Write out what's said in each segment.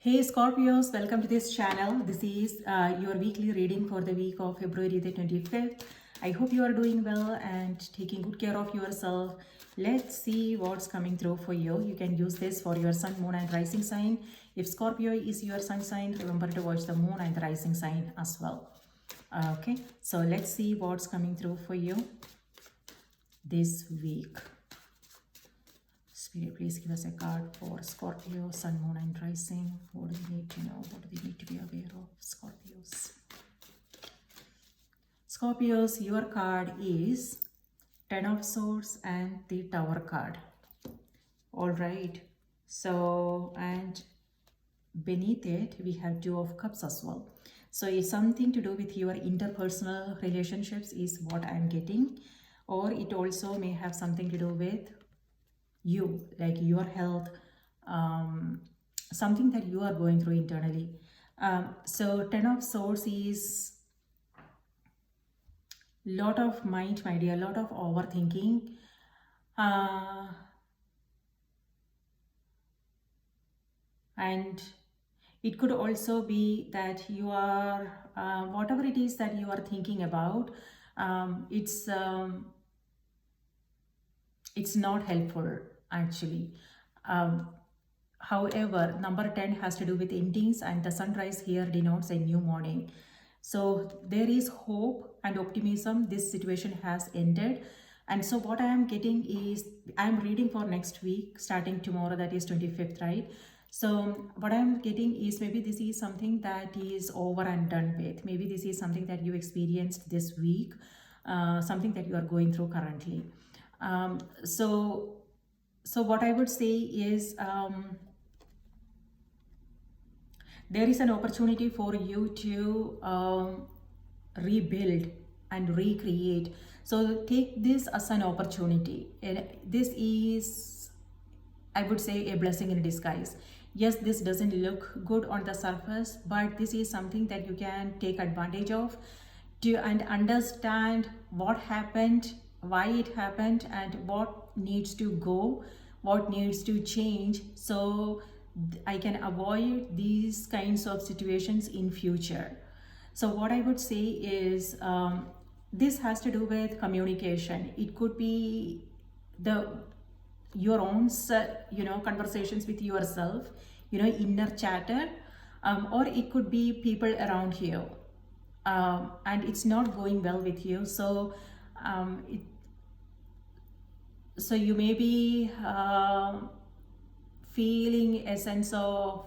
Hey Scorpios, welcome to this channel. This is your weekly reading for the week of February the 25th. I hope you are doing well and taking good care of yourself. Let's see what's coming through for you. You can use this for your sun, moon and rising sign. If Scorpio is your sun sign, remember to watch the moon and the rising sign as well. Okay, so let's see what's coming through for you this week. Spirit, please give us a card for Scorpio, Sun, Moon and Rising. What do we need to know? What do we need to be aware of, Scorpios? Scorpios, your card is Ten of Swords and the Tower card. All right. So, and beneath it, we have Two of Cups as well. So, it's something to do with your interpersonal relationships is what I'm getting. Or it also may have something to do with you, like your health, something that you are going through internally. So Ten of Swords is lot of mind, my dear, lot of overthinking. And it could also be that you are, whatever it is that you are thinking about, it's not helpful actually. However, number 10 has to do with endings, and the sunrise here denotes a new morning. So there is hope and optimism. This situation has ended. And so what I am getting is, I am reading for next week, starting tomorrow, that is 25th, right? So what I am getting is, maybe this is something that is over and done with. Maybe this is something that you experienced this week, something that you are going through currently. So what I would say is, there is an opportunity for you to rebuild and recreate. So take this as an opportunity. This is, I would say, a blessing in disguise. Yes, this doesn't look good on the surface, but this is something that you can take advantage of and understand what happened, why it happened, and what needs to go, what needs to change, so I can avoid these kinds of situations in future. So what I would say is, this has to do with communication. It could be your own conversations with yourself, inner chatter, or it could be people around you, and it's not going well with you. So so you may be feeling a sense of,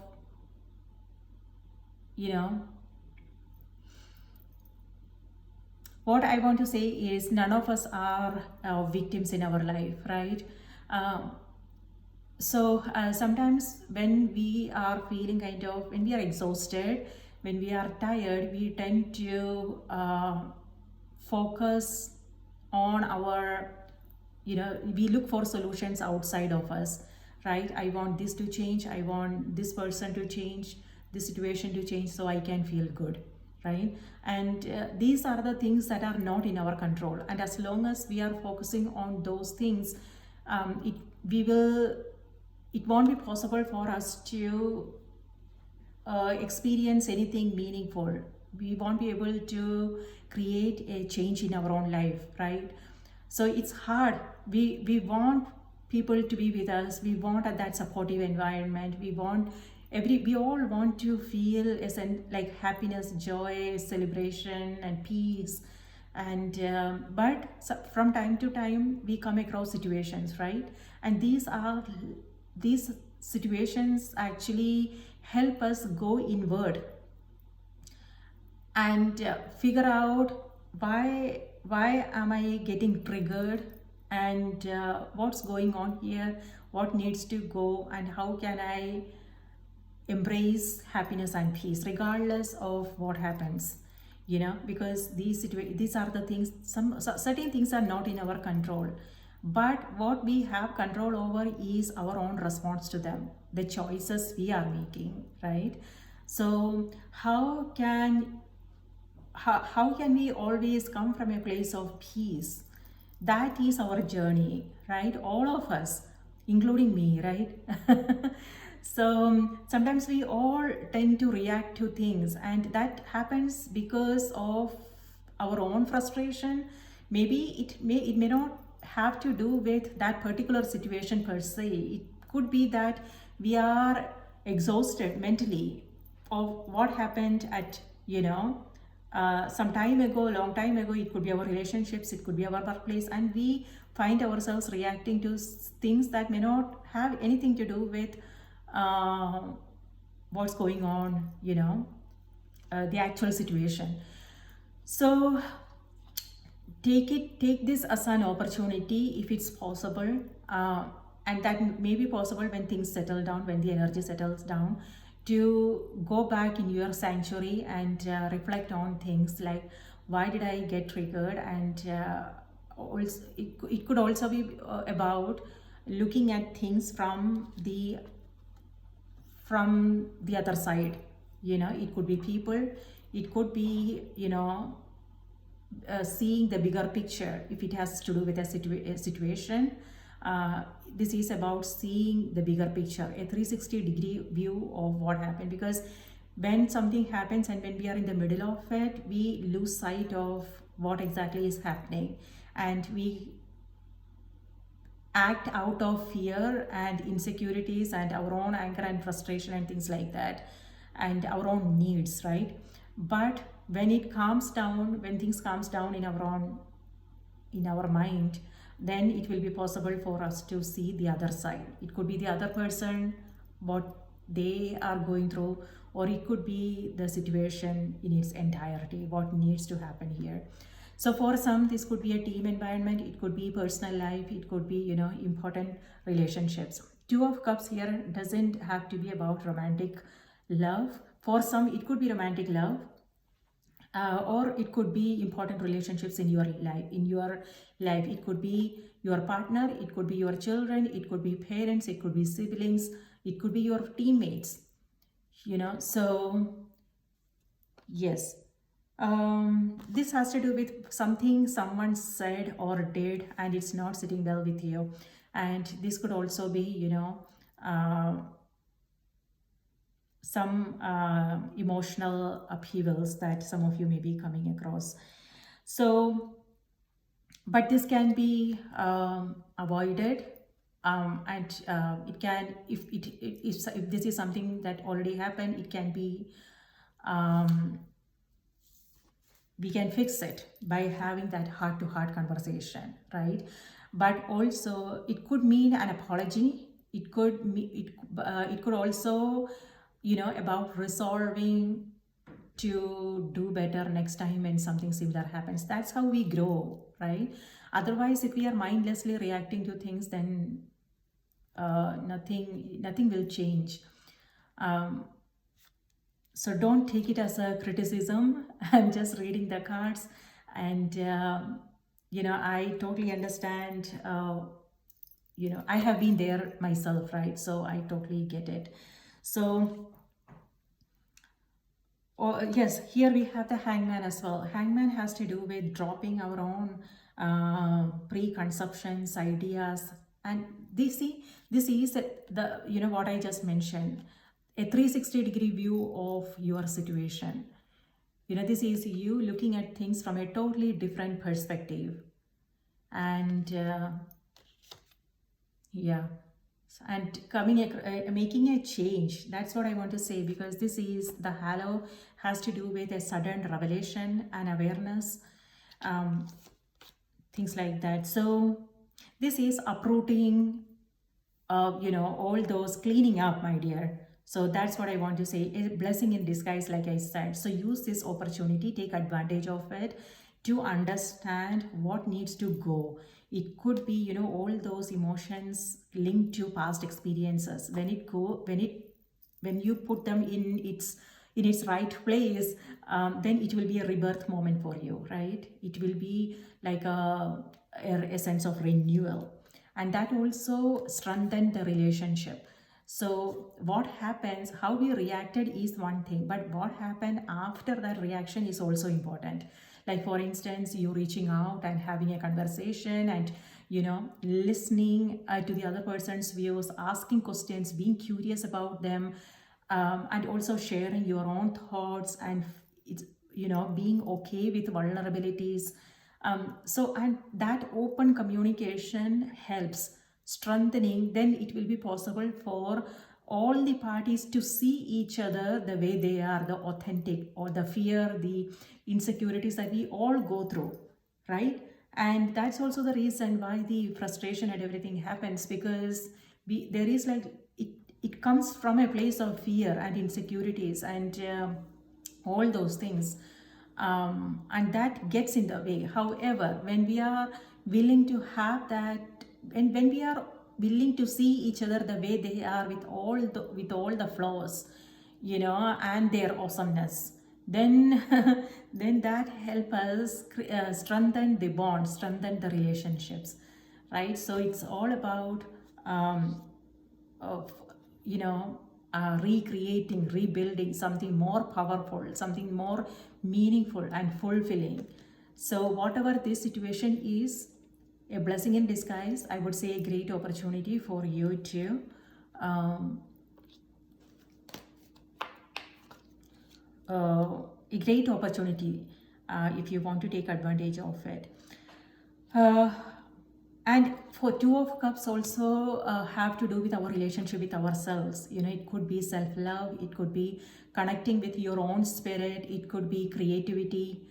what I want to say is, none of us are victims in our life, right? So sometimes when we are feeling when we are exhausted, when we are tired, we tend to focus on our, we look for solutions outside of us, right? I want this to change, I want this person to change, this situation to change, so I can feel good, right? And these are the things that are not in our control. And as long as we are focusing on those things, it won't be possible for us to experience anything meaningful. We won't be able to create a change in our own life, right? So it's hard. We want people to be with us. We want that supportive environment. We all want to feel like happiness, joy, celebration, and peace. And but from time to time we come across situations, right? And these situations actually help us go inward and figure out why am I getting triggered, and what's going on here, what needs to go, and how can I embrace happiness and peace regardless of what happens, because these are the things, certain things are not in our control, but what we have control over is our own response to them, the choices we are making, right? So how can we always come from a place of peace? That is our journey, right? All of us, including me, right? So sometimes we all tend to react to things, and that happens because of our own frustration. Maybe it may not have to do with that particular situation per se. It could be that we are exhausted mentally of what happened at, some time ago, long time ago. It could be our relationships, it could be our workplace, and we find ourselves reacting to things that may not have anything to do with uh, what's going on, the actual situation. So take this as an opportunity if it's possible, and that may be possible when things settle down, when the energy settles down, to go back in your sanctuary and reflect on things like, why did I get triggered? And also it could also be about looking at things from the other side. It could be people, it could be, seeing the bigger picture. If it has to do with a situation, this is about seeing the bigger picture, a 360-degree view of what happened. Because when something happens and when we are in the middle of it, we lose sight of what exactly is happening, and we act out of fear and insecurities and our own anger and frustration and things like that, and our own needs, right? But when it calms down, when things calms down in our mind, then it will be possible for us to see the other side. It could be the other person, what they are going through, or it could be the situation in its entirety, what needs to happen here. So for some, this could be a team environment, it could be personal life, it could be, important relationships. Two of Cups here doesn't have to be about romantic love. For some, it could be romantic love, or it could be important relationships in your life. It could be your partner, it could be your children, it could be parents, it could be siblings, it could be your teammates. So yes, this has to do with something someone said or did, and it's not sitting well with you. And this could also be, uh, some emotional upheavals that some of you may be coming across. So, but this can be avoided, and it can, if this is something that already happened, it can be, we can fix it by having that heart-to-heart conversation, right? But also it could mean an apology. It could also, about resolving to do better next time when something similar happens. That's how we grow, right? Otherwise, if we are mindlessly reacting to things, then nothing will change. So don't take it as a criticism. I'm just reading the cards, and I totally understand. I have been there myself, right? So I totally get it. So yes, here we have the Hangman as well. Hangman has to do with dropping our own preconceptions, ideas, and this is the, what I just mentioned, a 360-degree view of your situation. This is you looking at things from a totally different perspective, and yeah, and making a change. That's what I want to say, because this is the halo, has to do with a sudden revelation and awareness, things like that. So this is uprooting, all those, cleaning up, my dear. So that's what I want to say, a blessing in disguise, like I said. So use this opportunity, take advantage of it to understand what needs to go. It could be, all those emotions linked to past experiences. When you put them in its right place, then it will be a rebirth moment for you, right? It will be like a sense of renewal, and that also strengthen the relationship. So what happens, how we reacted is one thing, but what happened after that reaction is also important. Like for instance, you reaching out and having a conversation, and listening to the other person's views, asking questions, being curious about them, and also sharing your own thoughts, and it's, being okay with vulnerabilities. And that open communication helps strengthening. Then it will be possible for all the parties to see each other the way they are, the authentic, or the fear, the insecurities that we all go through, right? And that's also the reason why the frustration and everything happens, because there is like it comes from a place of fear and insecurities, and all those things, and that gets in the way. However, when we are willing to have that, and when we are willing to see each other the way they are, with all the flaws, and their awesomeness, then then that help us strengthen the bond, strengthen the relationships, right? So it's all about of recreating, rebuilding something more powerful, something more meaningful and fulfilling. So whatever this situation is, a blessing in disguise, I would say, a great opportunity for you to a great opportunity if you want to take advantage of it. And for Two of Cups also have to do with our relationship with ourselves. It could be self-love, it could be connecting with your own spirit, it could be creativity,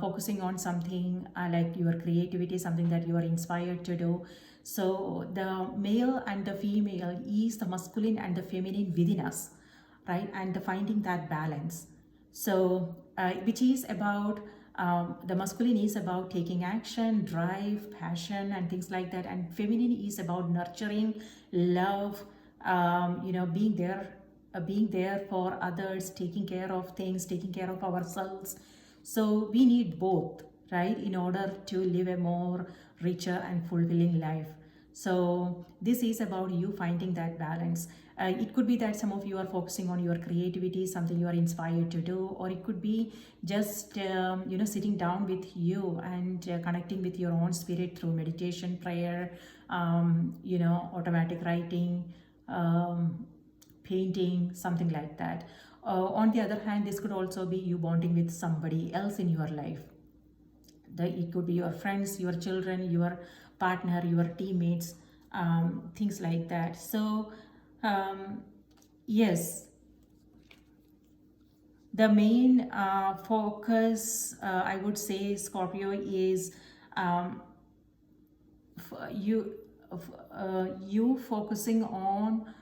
focusing on something like your creativity, something that you are inspired to do. So the male and the female is the masculine and the feminine within us, right? And finding that balance. So which is about the masculine is about taking action, drive, passion, and things like that, and feminine is about nurturing, love, being there for others, taking care of things, taking care of ourselves. So we need both, right, in order to live a more richer and fulfilling life. So this is about you finding that balance. It could be that some of you are focusing on your creativity, something you are inspired to do, or it could be just sitting down with you and connecting with your own spirit through meditation, prayer, automatic writing, painting, something like that. On the other hand, this could also be you bonding with somebody else in your life. It could be your friends, your children, your partner, your teammates, things like that. So yes, the main focus, I would say, Scorpio, is you focusing on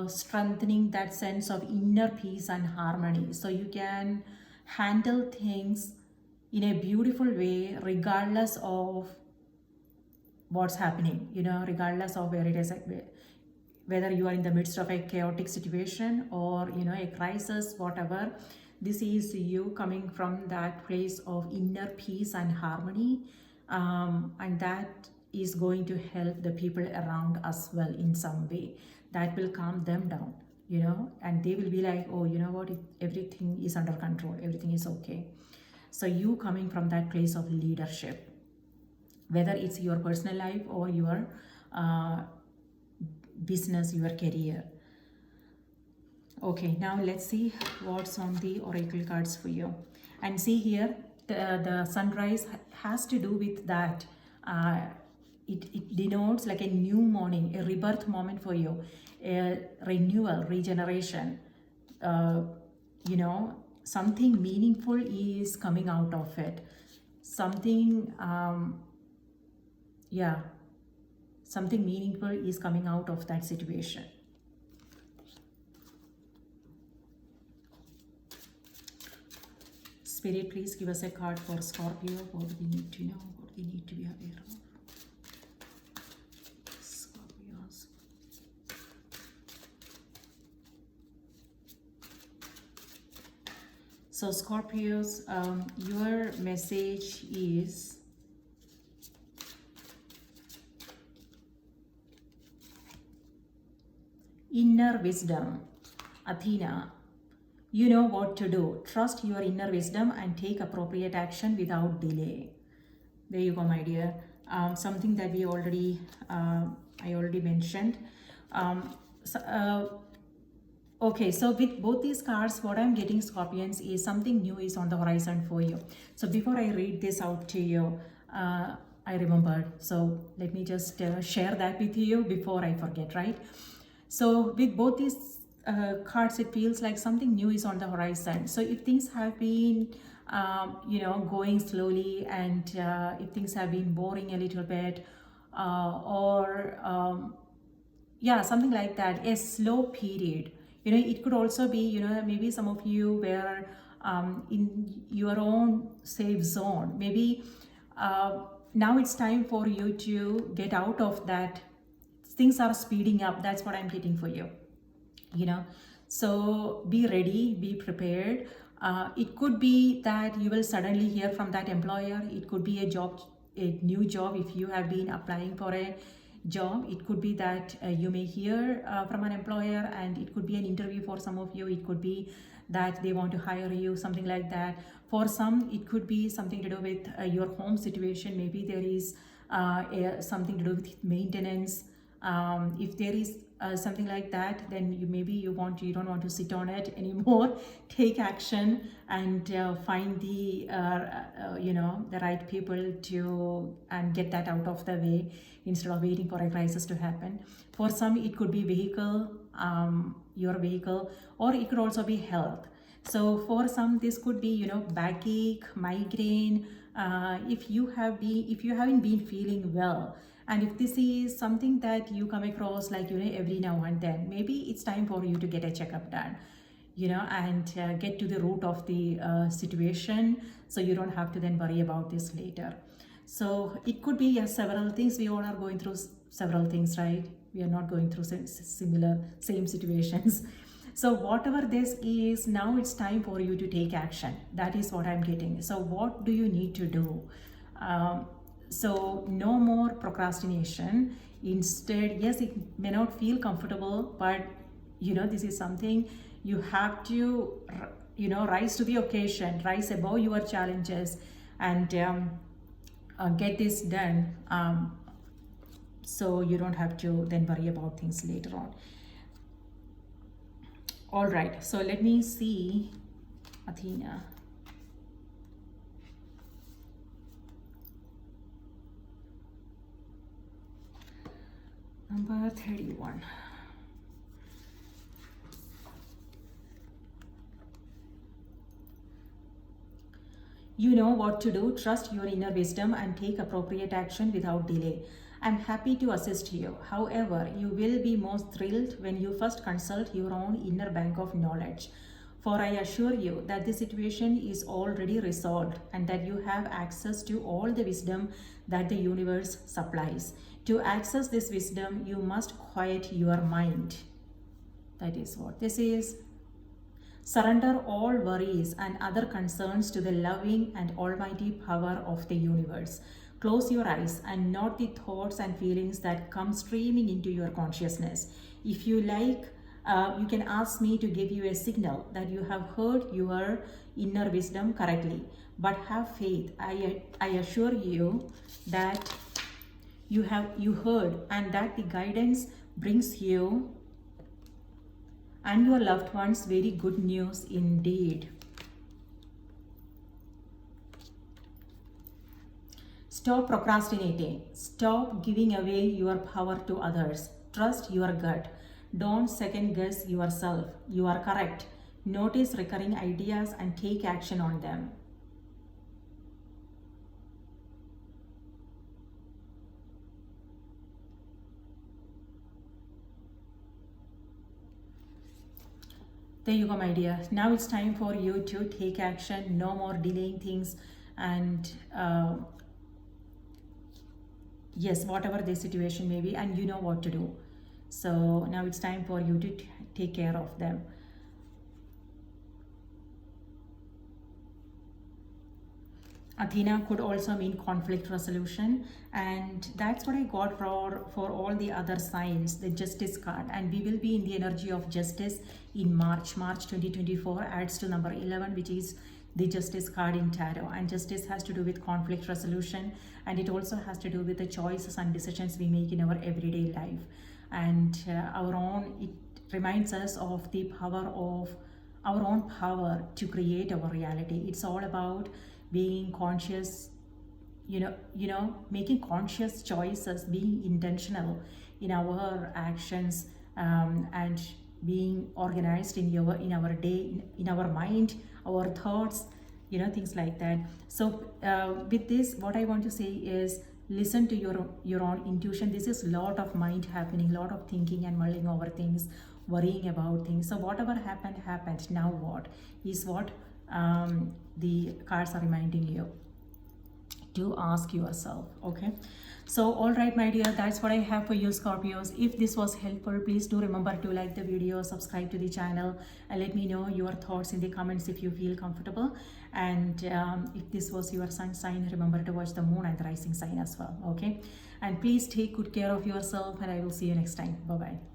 strengthening that sense of inner peace and harmony, so you can handle things in a beautiful way regardless of what's happening, regardless of where it is, whether you are in the midst of a chaotic situation or a crisis, whatever. This is you coming from that place of inner peace and harmony, and that is going to help the people around us well in some way. That will calm them down, and they will be like, oh, you know what, everything is under control, everything is okay. So you coming from that place of leadership, whether it's your personal life or your business, your career. Okay, now let's see what's on the oracle cards for you. And see here, the sunrise has to do with that. It denotes like a new morning, a rebirth moment for you, a renewal, regeneration. Something meaningful is coming out of it. Something, something meaningful is coming out of that situation. Spirit, please give us a card for Scorpio. What do we need to know? What do we need to be aware of? Scorpios. So Scorpios, your message is inner wisdom. Athena, you know what to do. Trust your inner wisdom and take appropriate action without delay. There you go, my dear. something that we already I already mentioned. So, okay, so with both these cards, what I'm getting, Scorpions, is something new is on the horizon for you. So before I read this out to you, I remembered. So let me just share that with you before I forget, right? So with both these cards, it feels like something new is on the horizon. So if things have been, going slowly, and if things have been boring a little bit, or yeah, something like that, a slow period. It could also be, maybe some of you were in your own safe zone. Maybe now it's time for you to get out of that. Things are speeding up. That's what I'm getting for you. So be ready, be prepared. It could be that you will suddenly hear from that employer. It could be a new job. If you have been applying for a job, it could be that you may hear from an employer, and it could be an interview for some of you. It could be that they want to hire you, something like that. For some, it could be something to do with your home situation. Maybe there is something to do with maintenance. If there is something like that, then you don't want to sit on it anymore. Take action and find the the right people to and get that out of the way instead of waiting for a crisis to happen. For some, it could be your vehicle, or it could also be health. So for some, this could be backache, migraine. If you haven't been feeling well, and if this is something that you come across like every now and then, maybe it's time for you to get a checkup done, and get to the root of the situation, so you don't have to then worry about this later. So it could be several things. We all are going through several things, right? We are not going through same situations. So whatever this is, now it's time for you to take action. That is what I'm getting. So what do you need to do? So no more procrastination. Instead, yes, it may not feel comfortable, but this is something you have to rise to the occasion, rise above your challenges, and get this done, so you don't have to then worry about things later on. All right, so let me see, Athena. Number 31. You know what to do. Trust your inner wisdom and take appropriate action without delay. I'm happy to assist you. However, you will be most thrilled when you first consult your own inner bank of knowledge. For I assure you that the situation is already resolved and that you have access to all the wisdom that the universe supplies. To access this wisdom, you must quiet your mind. That is what this is. Surrender all worries and other concerns to the loving and almighty power of the universe. Close your eyes and note the thoughts and feelings that come streaming into your consciousness. If you like, you can ask me to give you a signal that you have heard your inner wisdom correctly. But have faith. I assure you that you heard, and that the guidance brings you and your loved ones very good news indeed. Stop procrastinating. Stop giving away your power to others. Trust your gut. Don't second guess yourself. You are correct. Notice recurring ideas and take action on them. There you go, my dear. Now it's time for you to take action. No more delaying things. And yes, whatever the situation may be, and you know what to do. So now it's time for you to take care of them. Athena could also mean conflict resolution, and that's what I got for all the other signs, the Justice card. And we will be in the energy of justice in March 2024, adds to number 11, which is the Justice card in tarot. And justice has to do with conflict resolution, and it also has to do with the choices and decisions we make in our everyday life. And it reminds us of the power of our own power to create our reality. It's all about being conscious, making conscious choices, being intentional in our actions, and being organized in our day, in our mind, our thoughts, things like that. So with this, what I want to say is, listen to your own intuition. This is a lot of mind happening, lot of thinking and mulling over things, worrying about things. So whatever happened. Now what is what the cards are reminding you to ask yourself. Okay, so all right, my dear, that's what I have for you, Scorpios. If this was helpful, please do remember to like the video, subscribe to the channel, and let me know your thoughts in the comments if you feel comfortable. And if this was your sun sign, remember to watch the moon and the rising sign as well. Okay, and please take good care of yourself, and I will see you next time. Bye bye.